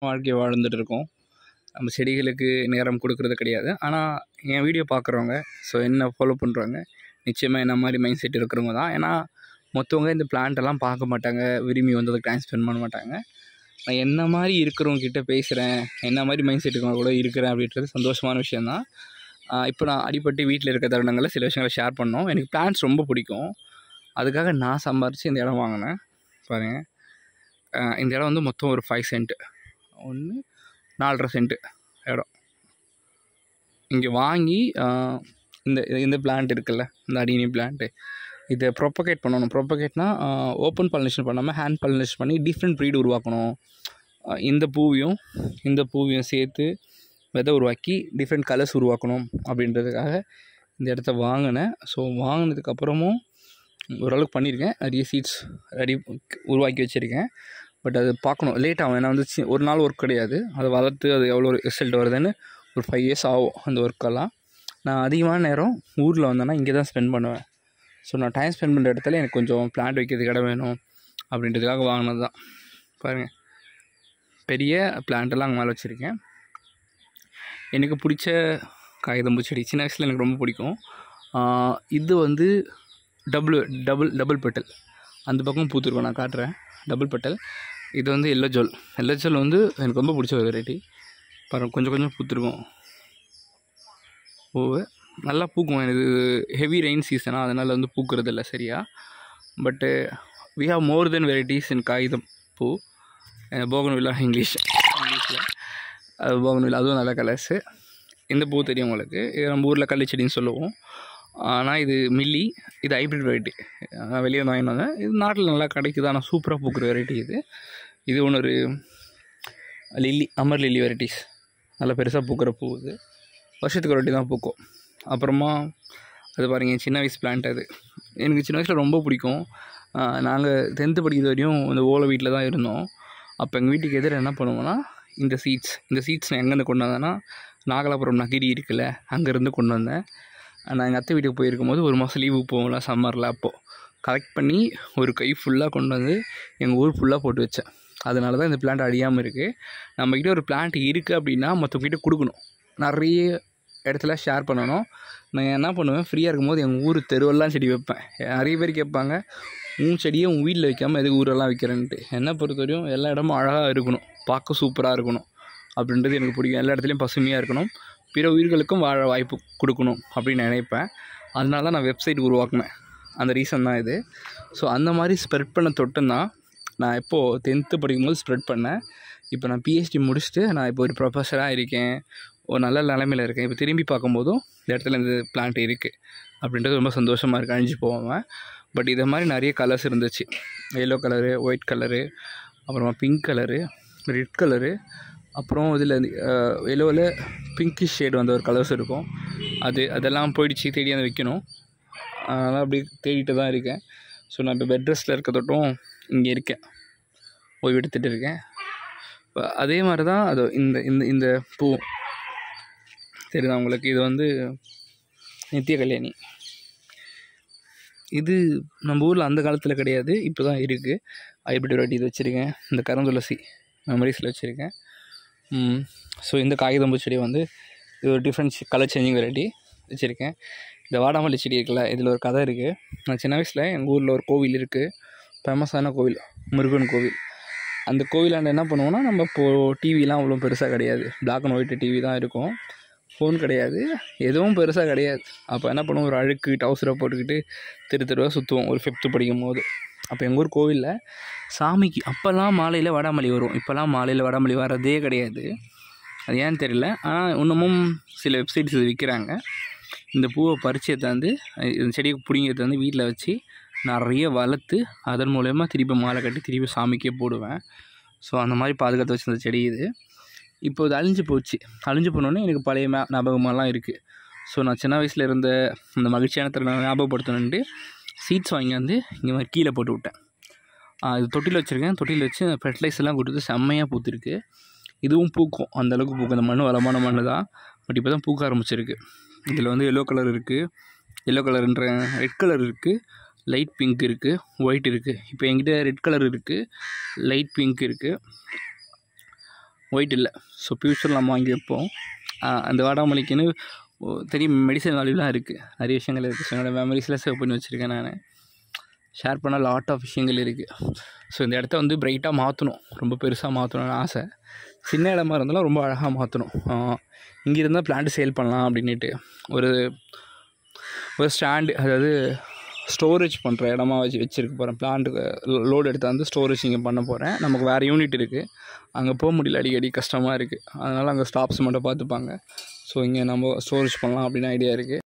வாழ்க்கையை வாழ்ந்துட்டு இருக்கோம். நம்ம செடிகளுக்கு நேரம் கொடுக்கறது கிடையாது. ஆனால் என் வீடியோ பார்க்குறவங்க, ஸோ என்ன ஃபாலோ பண்ணுறவங்க நிச்சயமாக என்ன மாதிரி மைண்ட் செட் இருக்கிறவங்க தான். ஏன்னா மொத்தவங்க இந்த பிளான்ட்டெல்லாம் பார்க்க மாட்டாங்க, விரும்பி வந்து அதுக்கு டைம் ஸ்பெண்ட் பண்ண மாட்டாங்க. நான் என்ன மாதிரி இருக்கிறவங்க கிட்ட பேசுகிறேன், என்ன மாதிரி மைண்ட் செட் இருக்கிறவங்க கூட இருக்கிறேன் அப்படின்றது சந்தோஷமான விஷயந்தான். இப்போ நான் அடிப்பட்டு வீட்டில் இருக்க தருணங்களில் சில விஷயங்களை ஷேர் பண்ணோம். எனக்கு பிளான்ட்ஸ் ரொம்ப பிடிக்கும். அதுக்காக நான் சம்பாரித்து இந்த இடம் வாங்கினேன். பாருங்கள், இந்த இடம் வந்து மொத்தம் ஒரு 5 சென்ட், 4.5 சென்ட் இடம். இங்கே வாங்கி இந்த பிளான்ட் இருக்குல்ல, இந்த அடினி பிளான்ட்டு, இதை ப்ரொப்பகேட் பண்ணணும். ப்ரொப்பகேட்னால் ஓப்பன் பாலினேஷன் பண்ணாமல் ஹேண்ட் பாலினேஷன் பண்ணி டிஃப்ரெண்ட் ப்ரீடு உருவாக்கணும். இந்த பூவையும் சேர்த்து விதை உருவாக்கி டிஃப்ரெண்ட் கலர்ஸ் உருவாக்கணும் அப்படின்றதுக்காக இந்த இடத்த வாங்கினேன். ஸோ வாங்கினதுக்கப்புறமும் ஓரளவுக்கு பண்ணியிருக்கேன். நிறைய சீட்ஸ் உருவாக்கி வச்சுருக்கேன். பட் அது பார்க்கணும், லேட் ஆகும். ஏன்னா வந்து ஒரு நாள் ஒர்க் கிடையாது. அதை வளர்த்து அது எவ்வளோ ரிசல்ட் வருதுன்னு ஒரு 5 இயர்ஸ் ஆகும் அந்த ஒர்க்கெல்லாம். நான் அதிகமான நேரம் ஊரில் வந்தேன்னா இங்கே தான் ஸ்பெண்ட் பண்ணுவேன். ஸோ நான் டைம் ஸ்பெண்ட் பண்ணுற இடத்துல எனக்கு கொஞ்சம் பிளான்ட் வைக்கிறதுக்கு இடம் வேணும் அப்படின்றதுக்காக வாங்கினது தான். பாருங்கள், பெரிய பிளான்ட்டெல்லாம் அங்கே மேலே வச்சுருக்கேன். எனக்கு பிடிச்ச காகிதம்பூ செடி சின்ன வயசில் எனக்கு ரொம்ப பிடிக்கும். இது வந்து டபுள் பெட்டல், அந்த பக்கம் பூத்துருக்கோம், நான் காட்டுறேன். Double petal. இது வந்து எல்லோ ஜோல் வந்து எனக்கு ரொம்ப பிடிச்ச ஒரு வெரைட்டி. பாருங்கள், கொஞ்சம் பூத்துருக்கும். பூவு நல்லா பூக்கும். எனக்கு ஹெவி ரெயின் சீசனாக அதனால் வந்து பூக்கிறது இல்லை சரியா. But we have more than varieties in காகிதம் பூ. போகன்வில்லா இங்கிலீஷில் அது போகன்வில்லா, அதுவும் நல்ல கலர்ஸு. இந்த பூ தெரியும் உங்களுக்கு, இது நம்ம ஊரில் கள்ளிச்செடின்னு சொல்லுவோம். ஆனால் இது மில்லி, இது ஹைப்ரிட் வெரைட்டி. நான் வெளியே வந்து வாங்கிட்டு வந்தேன். இது நாட்டில் நல்லா கிடைக்குது, ஆனால் சூப்பராக பூக்கிற வெரைட்டி இது ஒன்று. ஒரு லில்லி, அமர் லில்லி வெரைட்டிஸ், நல்லா பெருசாக பூக்கிற பூ. இது வருஷத்துக்கு ஒரு வாட்டி தான் பூக்கும். அப்புறமா அது பாருங்கள், சின்ன வயசு பிளான்ட். அது எனக்கு சின்ன வயசில் ரொம்ப பிடிக்கும். நாங்கள் 10th படிக்கிற வரையும் இந்த ஓலை வீட்டில் தான் இருந்தோம். அப்போ எங்கள் வீட்டுக்கு எதிர என்ன பண்ணுவோன்னா, இந்த சீட்ஸ் நான் எங்கேருந்து கொண்டு வந்தேன்னா, நாகலாபுரம் நகிரி இருக்குல்ல, அங்கேருந்து கொண்டு வந்தேன். நான் எங்கள் அத்தை வீட்டுக்கு போயிருக்கும்போது ஒரு மாதம் லீவுக்கு போவோம்ல சம்மரில், அப்போது கலெக்ட் பண்ணி ஒரு கை ஃபுல்லாக கொண்டு வந்து எங்கள் ஊர் ஃபுல்லாக போட்டு வச்சேன். அதனால தான் இந்த பிளான்ட் அழியாமல் இருக்குது. நம்மக்கிட்ட ஒரு பிளான்ட் இருக்குது அப்படின்னா மற்றவங்கிட்ட கொடுக்கணும், நிறைய இடத்துல ஷேர் பண்ணணும். நான் என்ன பண்ணுவேன், ஃப்ரீயாக இருக்கும்போது எங்கள் ஊர் தெருவெல்லாம் செடி வைப்பேன். நிறைய பேர் கேட்பாங்க, உன் செடியை உன் வீட்டில் வைக்காமல் எதுக்கு ஊரெல்லாம் வைக்கிறேன்ட்டு. என்னை பொறுத்தவரையும் எல்லா இடமும் அழகாக இருக்கணும், பார்க்க சூப்பராக இருக்கணும் அப்படின்றது எனக்கு பிடிக்கும். எல்லா இடத்துலையும் பசுமையாக இருக்கணும், பிற உயிர்களுக்கும் வாழ வாய்ப்பு கொடுக்கணும் அப்படின்னு நினைப்பேன். அதனால தான் நான் வெப்சைட் உருவாக்கினேன். அந்த ரீசன் தான் இது. ஸோ அந்த மாதிரி ஸ்ப்ரெட் பண்ண தொட்டுன்னா நான் இப்போது 10th படிக்கும்போது ஸ்ப்ரெட் பண்ணேன். இப்போ நான் PhD முடிச்சுட்டு நான் இப்போ ஒரு ப்ரொஃபஸராக இருக்கேன், ஒரு நல்ல நிலைமையில் இருக்கேன். இப்போ திரும்பி பார்க்கும்போதும் இந்த இடத்துல இந்த பிளான்ட் இருக்குது அப்படின்றது ரொம்ப சந்தோஷமாக இருக்குது, அழிஞ்சு போவாமல். பட் இதை மாதிரி நிறைய கலர்ஸ் இருந்துச்சு. எல்லோ கலரு, ஒயிட் கலரு, அப்புறமா பிங்க் கலரு, ரெட் கலரு, அப்புறம் இதில் எல்லோவில் பிங்கிஷ் ஷேடு வந்த ஒரு கலர்ஸ் இருக்கும். அதெல்லாம் போயிடுச்சு, தேடி அதை வைக்கணும். அதனால் அப்படி தேடிட்டு தான் இருக்கேன். ஸோ நான் இப்போ பெட் ரெஸ்ட்டில் இருக்க தொட்டும் இங்கே இருக்கேன், ஓய்வு எடுத்துகிட்டு இருக்கேன். இப்போ அதே மாதிரி தான் அது இந்த பூ தெரியுதா உங்களுக்கு, இது வந்து நித்திய கல்யாணி. இது நம்ம ஊரில் அந்த காலத்தில் கிடையாது, இப்போ தான் இருக்குது. ஹைப்ரிட் வெரைட்டி இது வச்சுருக்கேன். இந்த கருந்துளசி மெமரிஸில் வச்சுருக்கேன். ஸோ இந்த காகிதம்பூ செடி வந்து இது ஒரு டிஃப்ரெண்ட் கலர் சேஞ்சிங் வெரைட்டி வச்சுருக்கேன். இந்த வாடாமல்லி செடி இருக்குல்ல, இதில் ஒரு கதை இருக்குது. நான் சின்ன வயசில் எங்கள் ஊரில் ஒரு கோவில் இருக்குது, ஃபேமஸான கோவில், முருகன் கோவில். அந்த கோவிலாண்ட என்ன பண்ணுவோன்னா, நம்ம இப்போது டிவிலாம் அவ்வளோ பெருசாக கிடையாது, பிளாக் அண்ட் ஒயிட் டிவி தான் இருக்கும், ஃபோன் கிடையாது, எதுவும் பெருசாக கிடையாது. அப்போ என்ன பண்ணுவோம், ஒரு அழுக்கு டவுசரை போட்டுக்கிட்டு தெருவாக சுற்றுவோம் ஒரு 5th படிக்கும் போது. அப்போ எங்கள் ஊர் கோவிலில் சாமிக்கு அப்போல்லாம் மாலையில் வடாமல்லி வரும். இப்போல்லாம் மாலையில் வடாமல்லி வரதே கிடையாது, அது ஏன்னு தெரியல. ஆனால் இன்னமும் சில வெப்சைட்ஸ் இது விற்கிறாங்க. இந்த பூவை பறித்து எடுத்தாந்து, இந்த செடியை பிடிங்கி எடுத்தாந்து வீட்டில் வச்சு நிறைய வளர்த்து அதன் மூலயமா திருப்பி மாலை கட்டி திருப்பி சாமிக்கே போடுவேன். ஸோ அந்த மாதிரி பாதுகாத்து வச்சிருந்த செடி இது. இப்போ இது அழிஞ்சு போனோடனே எனக்கு பழைய ஞாபகமெல்லாம் இருக்குது. ஸோ நான் சின்ன வயசில் இருந்த அந்த மகிழ்ச்சியான தருணம் ஞாபகப்படுத்தணுன்ட்டு சீட்ஸ் வாங்கி வந்து இங்கே மாதிரி கீழே போட்டு விட்டேன். இது தொட்டியில் வச்சுருக்கேன். தொட்டியில் வச்சு ஃபெர்டிலைசர்லாம் கொடுத்து செம்மையாக பூத்துருக்கு. இதுவும் பூக்கும், அந்தளவுக்கு பூக்கும். இந்த மண் வளமான மண் தான், பட் இப்போ தான் பூக்க ஆரம்பிச்சிருக்கு. இதில் வந்து எல்லோ கலர் இருக்குது, எல்லோ கலருன்ற ரெட் கலர் இருக்குது, லைட் பிங்க் இருக்குது, ஒயிட் இருக்குது. இப்போ என்கிட்ட ரெட் கலர் இருக்குது, லைட் பிங்க் இருக்குது, ஒயிட் இல்லை. ஸோ ஃப்யூச்சரில் நம்ம வாங்கி வைப்போம். அந்த வாடாமல்லிக்குன்னு தெரியும் மெடிசன் வேல்யூலாம் இருக்குது, நிறைய விஷயங்கள் இருக்குது. ஸோ என்னோடய மெமரிஸில் சேவ் பண்ணி வச்சுருக்கேன். நான் ஷேர் பண்ண லாட் ஆஃப் விஷயங்கள் இருக்குது. ஸோ இந்த இடத்த வந்து பிரைட்டாக மாற்றணும், ரொம்ப பெருசாக மாற்றணும்னு ஆசை. சின்ன இடமா இருந்தாலும் ரொம்ப அழகாக மாற்றணும். இங்கே இருந்தால் பிளான்ட்டு சேல் பண்ணலாம் அப்படின்ட்டு ஒரு ஸ்டாண்டு, அதாவது ஸ்டோரேஜ் பண்ணுற இடமா வச்சுருக்க போகிறேன். பிளான்ட்டுக்கு லோடு எடுத்து வந்து ஸ்டோரேஜ் இங்கே பண்ண போகிறேன். நமக்கு வேறு யூனிட் இருக்குது, அங்கே போக முடியல, அடிக்கடி கஷ்டமாக இருக்குது. அதனால் அங்கே ஸ்டாப்ஸ் மட்டும் பார்த்துப்பாங்க. ஸோ இங்கே நம்ம ஸ்டோரேஜ் பண்ணலாம் அப்படின்னு ஐடியா இருக்குது.